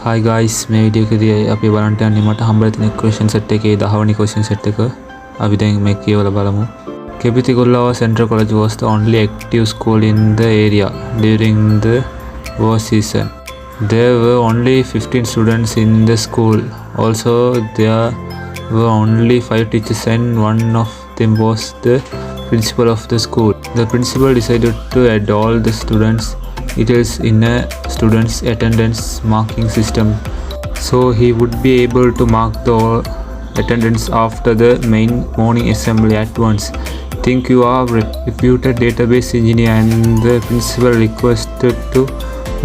Hi guys, මේ video එකේදී අපි බලන්න යන්නේ මට හම්බෙලා තියෙන question set එකේ 10 වෙනි question set එක. අපි දැන් මේක කියවලා බලමු. Graphically Central College was the only active school in the area during the war season. There were only 15 students in the school. Also, there were only 5 teachers and one of them was the principal of the school. The principal decided to add all the students' details in a student's attendance marking system, so he would be able to mark the attendance after the main morning assembly at once. Think you are reputed database engineer and the principal requested to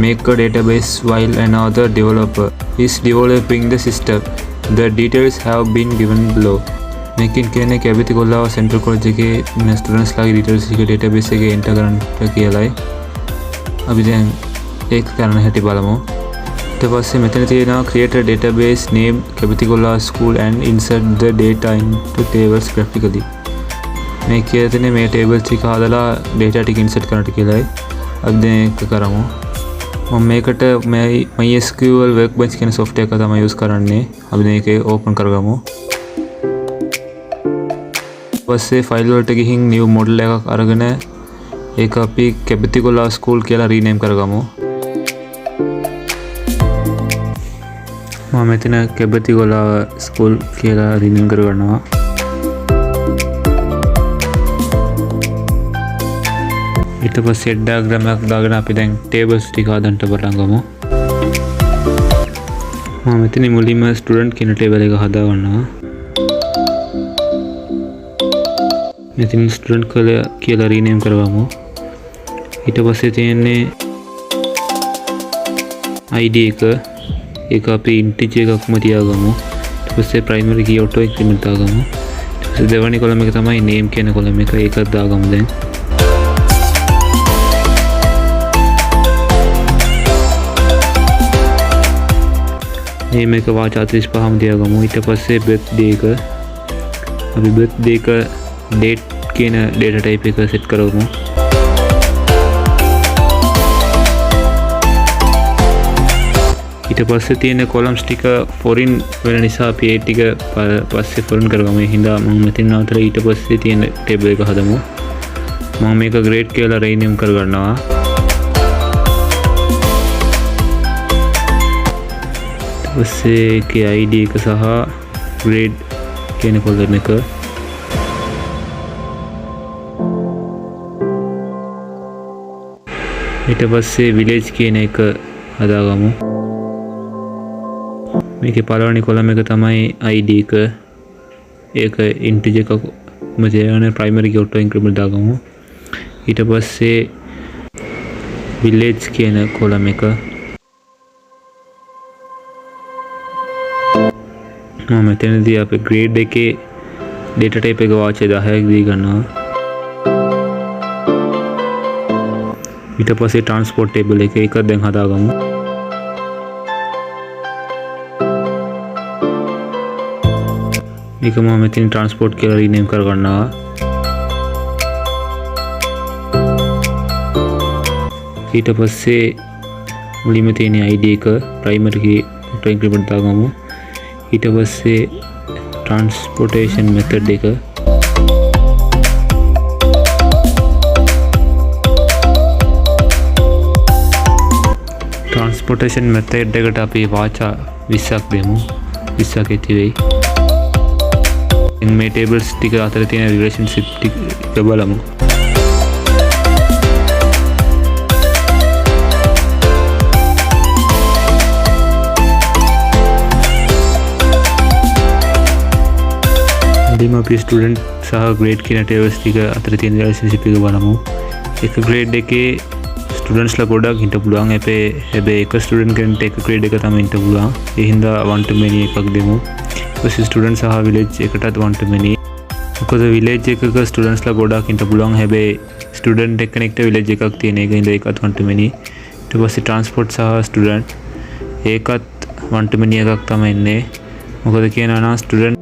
make a database while another developer is developing the system. The details have been given below. මේකෙන් කියන්නේ Graphically Central College එකේ ඉන්න students ලාගේ details ටික database එකේ enter කරන්න කියලායි. අපි දැන් ඒක කරන්න හැටි බලමු. ඊට පස්සේ මෙතන තියෙනවා create a database name Graphically school and insert the data into tables graphically. මේ කියලා තියෙන්නේ මේ tables ටික හදලා data ටික insert කරන්නට කියලායි. අපි දැන් ඒක කරමු. මම මේකට MySQL Workbench කියන software එක තමයි use කරන්නේ. අපි දැන් ඒක open කරගමු. පස්සේ file වලට ගිහින් new model එකක් අරගෙන ඒක අපි Graphically school කියලා rename කරගමු. මම මෙතන Graphically school කියලා rename කරගන්නවා. ඊට පස්සේ set diagram එකක් දාගෙන අපි දැන් tables ටික හදන්න පටන් ගමු. මම මෙතන මුලින්ම student කියන table එක හදා ගන්නවා. මෙතන student කියලා rename කරගමු. ඊට පස්සේ තියෙන්නේ ID එක ඒක අපි integer එකක්ම තියාගමු. ඊට පස්සේ primary key auto increment දාගමු. ඊට පස්සේ දෙවෙනි column එක තමයි name කියන column එක ඒකත් දාගමු දැන්. name එක වාචා 35ම තියාගමු. ඊට පස්සේ birthday එක අපි birthday එක date කියන data type එක set කරගමු. ඊට පස්සේ තියෙන columns ටික foreign වෙන නිසා අපි ඒ ටික පස්සේ foreign කරගමු. ඒ හින්දා මම මෙතන නතර ඊට පස්සේ තියෙන table එක හදමු. මම මේක grade කියලා rename කරගන්නවා. ඊට පස්සේ ඒකේ ID එක සහ grade කියන column එක ඊට පස්සේ village කියන එක හදාගමු. මේකේ පළවෙනි column එක තමයි ID එක. ඒක integer එකක් මැදයන primary key auto increment දාගමු. ඊට පස්සේ village කියන column එක මම මෙතනදී අපේ grade එකේ data type එක වාචය 10ක් දී ගන්නවා. ඊට පස්සේ transport table එක දැන් හදාගමු. මේක මම මෙතන transport කියලා rename කරගන්නවා. ඊට පස්සේ මුලින්ම තියෙන ID එක primary key auto increment දාගමු. ඊට පස්සේ transportation method එක transportation method එකට අපි වාචා 20ක් දෙමු. 20ක් ඇති වෙයි. මේ tables ටික අතර තියෙන relationship ටික බලමු. මුලින්ම අපි student සහ grade කියන tables ටික අතර තියෙන relationship එක බලමු. එක grade එකේ students ලා ගොඩක් හිට පුළුවන්. හැබැයි එක student කෙනෙක්ට එක grade එක තමයි හිට පුළුවන්. ඒ හින්දා one to many එකක් දෙමු. ඊපස්සේ student සහ village එකටත් one to many. මොකද village එකක students ලා ගොඩක් හිට පුළුවන්. හැබැයි student එක්කෙනෙක්ට village එකක් තියෙන එක හින්දා ඒකත් one to many. ඊට පස්සේ transport සහ student ඒකත් one to many එකක් තමයි ඉන්නේ. මොකද කියනවා නම් student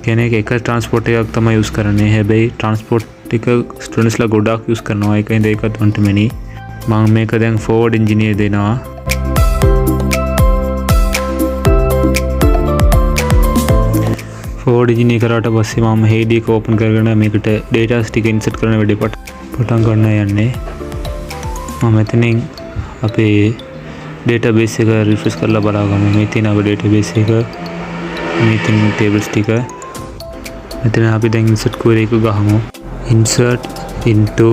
කෙනෙක් එක transport එකක් තමයි use කරන්නේ. හැබැයි transport එක students ලා ගොඩක් use කරනවා. ඒක හින්දා ඒකත් one to many. මම මේක දැන් forward engineer දෙනවා. ඕඩිජිනී කරාට පස්සේ මම හේඩි එක ඕපන් කරගෙන මේකට ඩේටාස් ටික ඉන්සර්ට් කරන වැඩේ පටන් ගන්න යන්නේ. මම මෙතනින් අපේ ඩේටාබේස් එක රිෆ්‍රෙෂ් කරලා බලගමු. මේ තියෙන අපේ ඩේටාබේස් එක, මේ තියෙන ටේබල්ස් ටික. මෙතන අපි දැන් ඉන්සර්ට් query එක ගහමු. insert into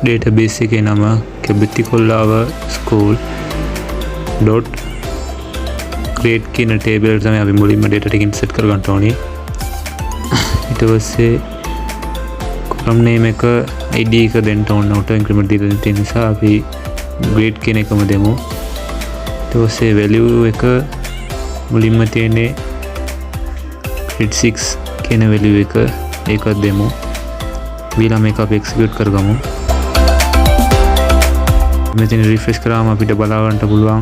database එකේ නම කැබිතිකොල්ලාව school dot grade කියන ටේබල් එක තමයි අපි මුලින්ම data ටික ඉන්සර්ට් කරගන්න ඕනේ. ඊට පස්සේ column name එක id එක දෙන්න ඕන auto increment දීලා තියෙන නිසා අපි grade කියන එකම දෙමු. ඊට පස්සේ value එක මුලින්ම තියෙන්නේ grade 6 කියන value එක ඒකත් දෙමු. ඊළඟ මේක අපි execute කරගමු. මෙතන refresh කරාම අපිට බලා ගන්න පුළුවන්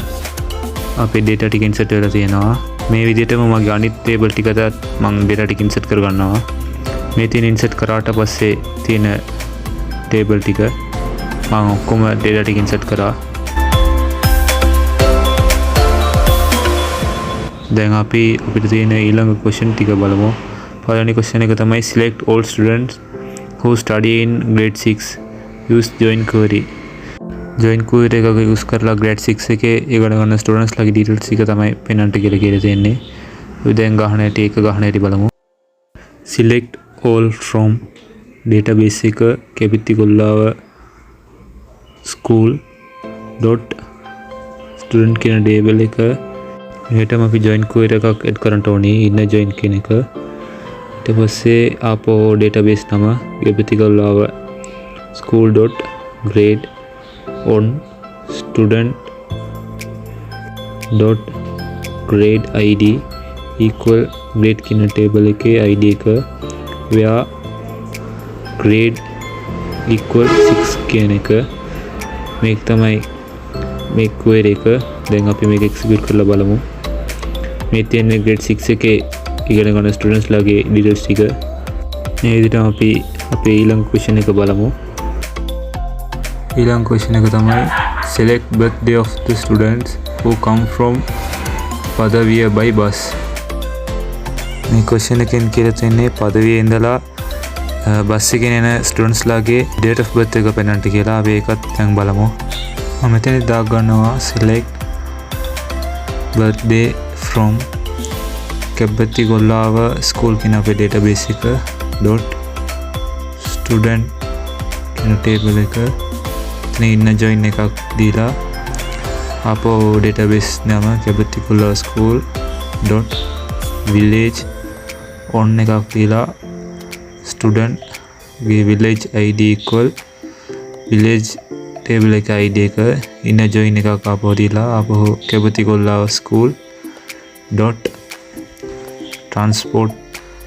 අපේ data ටික insert වෙලා තියෙනවා. මේ විදිහටම මගේ අනිත් table ටිකටත් මම data ටික insert කරගන්නවා. මේ තියෙන insert කරාට පස්සේ තියෙන table ටික මම ඔක්කොම data ටික insert කරා. දැන් අපිට තියෙන ඊළඟ question ටික බලමු. පළවෙනි question එක තමයි select all students who study in grade 6 use join query. join query එක use කරලා grade 6 එකේ ඉගෙන ගන්න students ලගේ details ටික තමයි පෙන්වන්නට කියලා තියෙන්නේ. අපි දැන් ගහන හැටි බලමු. select all from database එක කැපිතිකොල්ලාව school dot student කියන table එක මෙහෙටම අපි join query එකක් add කරන්න ඕනේ. ඉන්න join කියන එක. ඊට පස්සේ ආපෝ database නම කැපිතිකොල්ලාව school dot grade on student dot grade id equal grade කියන table එකේ id එක where grade equal 6 කියන එක මේක තමයි මේ query එක. දැන් අපි මේක execute කරලා බලමු. මේ තියෙන grade 6 එකේ ඉගෙන ගන්න students ලගේ details ටික. මේ විදිහට අපි අපේ ඊළඟ question එක බලමු. ඊළඟ question එක තමයි select birthday of the students who come from Padaviya by bus. මේ question එකෙන් කියලා තියෙන්නේ පදවියේ ඉඳලා බස් එකෙන් එන ස්ටුඩන්ට්ස් ලාගේ date of birth එක පෙන්වන්නට කියලා. අපි ඒකත් දැන් බලමු. මම මෙතන දාග ගන්නවා select birthday from කැබ්බතිගොල්ලාව school කියන අපේ database එක dot student කියන table එක ඉන්න join එකක් දීලා අපෝ database නම කැබිතිකොල්ලාව school dot village on එකක් දීලා student ගේ village id equal village table එක id එක ඉන්න join එකක් අපෝ දීලා අපෝ කැබිතිකොල්ලාව school dot transport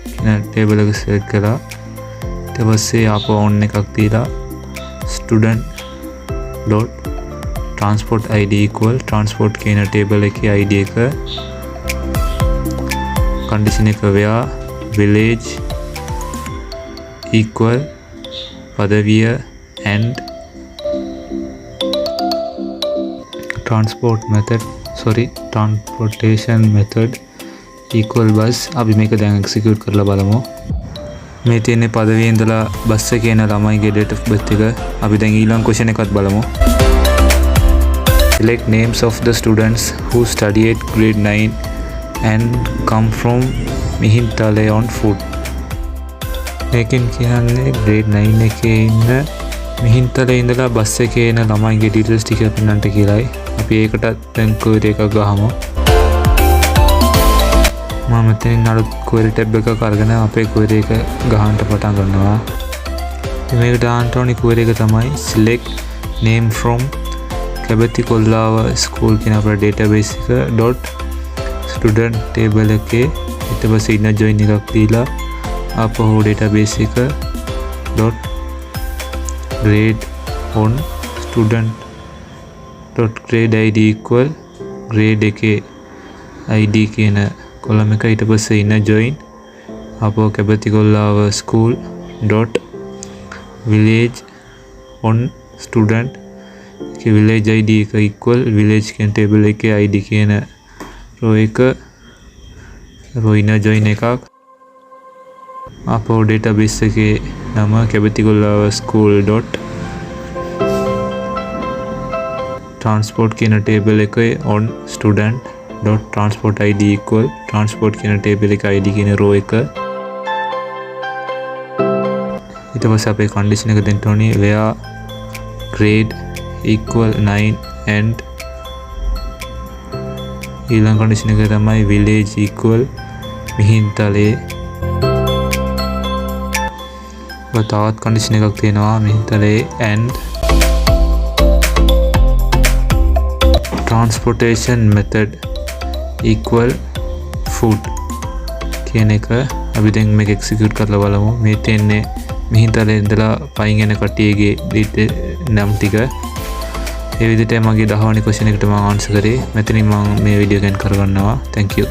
කියන table එක select කරලා ඊට පස්සේ අපෝ on එකක් දීලා student dot transport id equal transport කියන table එකේ id එක condition එක where village equal Padaviya and transportation method equal bus. අපි මේක දැන් execute කරලා බලමු. මේ තියෙන්නේ පදවියේ ඉඳලා බස් එකේ යන ළමයිගේ date of birth එක. අපි දැන් ඊළඟ question එකත් බලමු. select names of the students who study at grade 9 and come from Mihintale on foot. මේකෙන් කියන්නේ grade 9 එකේ ඉන්න මිහින්තලේ ඉඳලා බස් එකේ එන ළමයිගේ details ටික පෙන්නන්නට කියලායි. අපි ඒකටත් දැන් query එකක් ගහමු. මම මෙතනින් අලුත් query tab එකක් අරගෙන අපේ query එක ගහන්න පටන් ගන්නවා. මේකට දාන්න ඕනේ query එක තමයි select name from කැබිතිකොල්ලාව school කියන අපේ database එක dot student table එකේ ඊට පස්සේ ඉන්න join එකක් දීලා අපෝ database එක dot grade on student dot grade id equal grade එකේ id කියන column එක ඊට පස්සේ ඉන්න join අපෝ කැබිතිකොල්ලාව school dot village on student के village id එක equal village කියන table එකේ id කියන row එක row inner join එකක් අපෝ database එකේ නම කැබතිගොල්ලාව school. transport කියන table එකේ on student dot transport id equal transport කියන table එකේ id කියන row එක. ඊට පස්සේ අපේ condition එක දෙන්න ඕනේ where grade equal 9 and ඊළඟ condition එක තමයි village equal මිහින්තලේ. තවත් condition එකක් තියෙනවා Mihintale and transportation method equal food කියන එක අපි දැන් මේක execute කරලා බලමු. මේ තියෙන්නේ මිහින්තලේ ඉඳලා පයින් යන කට්ටියගේ නම් ටික. ඒ විදිහට මගේ 10 වෙනි question එකට මම answer කරේ. මෙතනින් මම මේ වීඩියෝ එක end කරගන්නවා. Thank you.